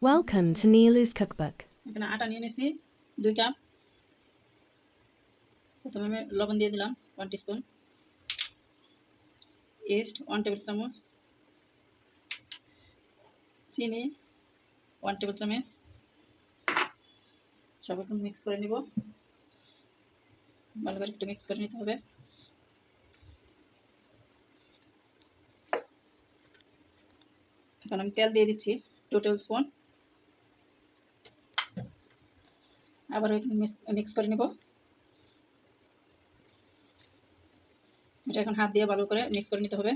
Welcome to Nilu's Cookbook. এখানে আটা নিয়ে নিয়েছি 2 কাপ। প্রথমে আমি লবণ দিয়ে দিলাম 1 টিস্পুন, ইস্ট 1 টেবিল চামচ, চিনি 1 টেবিল চামচ। সব এখন মিক্স করে নিব। ভালো করে একটু মিক্স করে নিতে হবে। এখন আমি তেল দিয়ে দিচ্ছি 2 টেবিল স্পুন। আবার মিক্স করে নিব। এটা এখন হাত দিয়ে ভালো করে মিক্স করে নিতে হবে।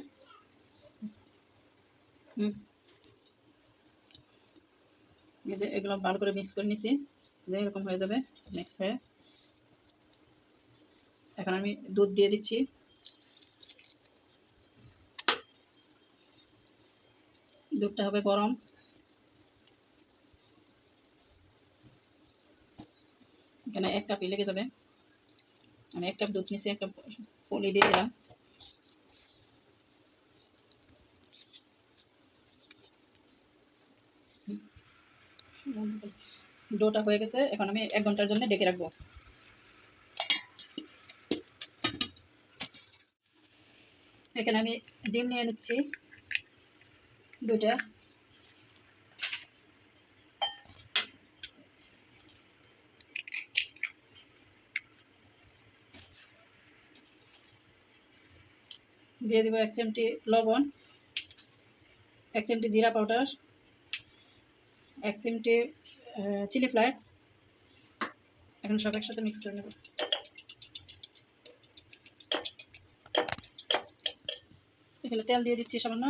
এই যে এগুলো ভালো করে মিক্স করে নিছি, যে এরকম হয়ে যাবে মিক্স হয়ে। এখন আমি দুধ দিয়ে দিচ্ছি। দুধটা হবে গরম। এখানে 1 কাপই লেগে যাবে। আমি 1 কাপ দুধ নিয়েছি, 1 কাপ পলি দিয়ে দিলাম। ডোটা হয়ে গেছে। এখন আমি 1 ঘন্টার জন্য ঢেকে রাখবো। এখানে আমি ডিম নিয়ে নিচ্ছি 2টা। দিয়ে দিব 1 চিমটি লবণ, 1 চিমটি জিরা পাউডার, 1 চিমটি চিলি ফ্লেক্স। এখন সব একসাথে মিক্স করে নেব। এখানে তেল দিয়ে দিচ্ছি সামান্য।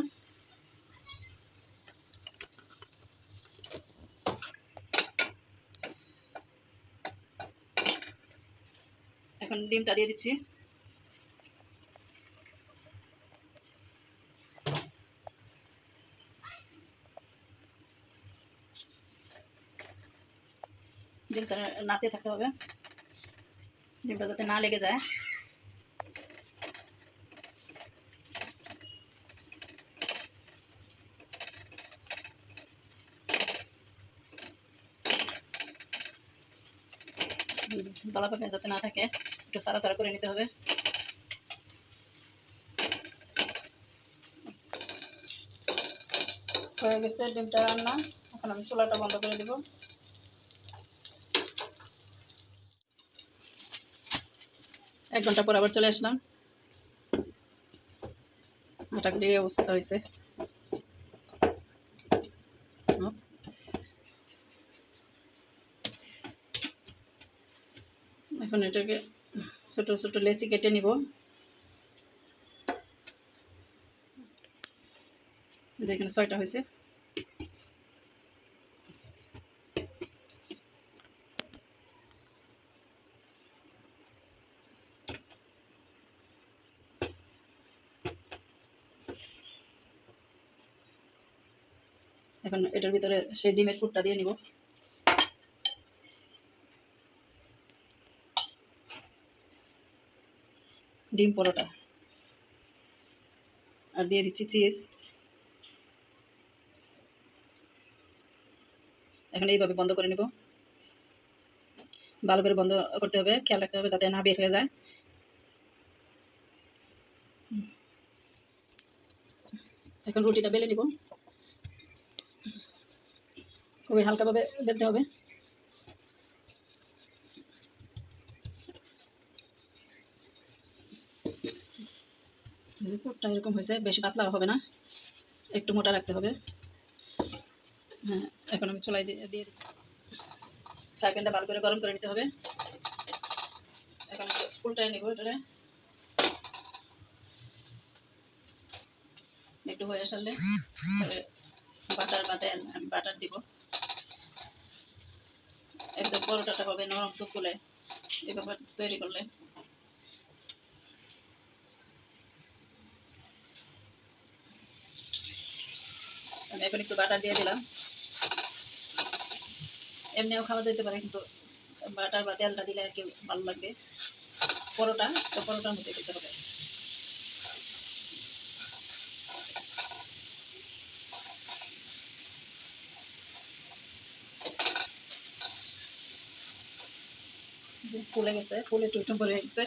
এখন ডিমটা দিয়ে দিচ্ছি। ডিমটা নাড়তে থাকতে হবে, ডিমটা যাতে না লেগে যায়। দলা পাকা যাতে না থাকে, একটু সারা করে নিতে হবে। হয়ে গেছে ডিমটা রান্না। এখন আমি চুলাটা বন্ধ করে দেব। এক ঘন্টা পর আবার চলে আসলাম। আটাগুলির এই অবস্থা হয়েছে। এখন এটাকে ছোট ছোট লেচি কেটে নিব। যেখানে 6টা হয়েছে। এখন এটার ভিতরে সেই ডিমের পুরটা দিয়ে নিব। ডিম পরোটা। আর দিয়ে দিচ্ছি চিজ। এখন এইভাবে বন্ধ করে নিব। ভালো করে বন্ধ করতে হবে, খেয়াল রাখতে হবে যাতে না বের হয়ে যায়। এখন রুটিটা বেলে নিব। খুবই হালকাভাবে বেলতে হবে। পুরটা এরকম হয়েছে, বেশি পাতলা হবে না, একটু মোটা রাখতে হবে। হ্যাঁ, এখন আমি চুলায় দিয়ে ফ্রাই প্যানটা ভালো করে গরম করে নিতে হবে। এখন উল্টায় নিব। এটারে একটু হয়ে আসলে বাটার দিব। একদম পরোটাটা হবে নরম তুলতুলে এভাবে তৈরি করলে। আমি এখন একটু বাটার দিয়ে দিলাম। এমনিও খাওয়া যেতে পারে, কিন্তু বাটার বা তেলটা দিলে আর কি ভালো লাগবে। পরোটা তো পরোটার মধ্যে দিতে হবে। যে ফুলে গেছে, ফুলে টুকটুক ভরে গেছে।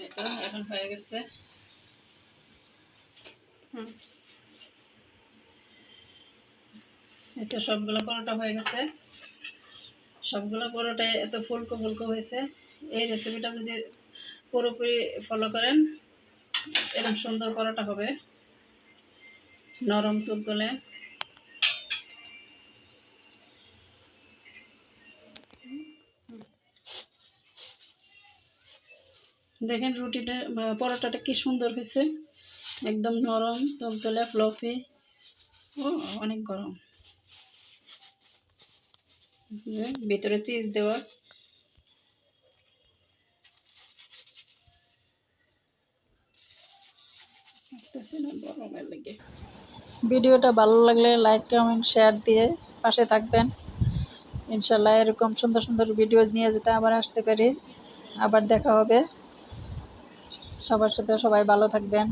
এটা এখন হয়ে গেছে। এটা সবগুলো পরোটা হয়ে গেছে। সবগুলো পরোটায় এত ফুলকো ফুলকো হয়েছে। এই রেসিপিটা যদি পুরোপুরি ফলো করেন, এরকম সুন্দর পরোটা হবে, নরম তুলতুলে। দেখেন রুটিটা বা পরোটাটা কি সুন্দর হয়েছে, একদম নরম তুলতুলে ফ্লফি। ও অনেক গরম, ভিতরে চিজ দেওয়া। গরমের লেগে ভিডিওটা ভালো লাগলে লাইক কমেন্ট শেয়ার দিয়ে পাশে থাকবেন। ইনশাল্লাহ এরকম সুন্দর সুন্দর ভিডিও নিয়ে যেতে আবার আসতে পারি। আবার দেখা হবে। সবার সাথে সবাই ভালো থাকবেন।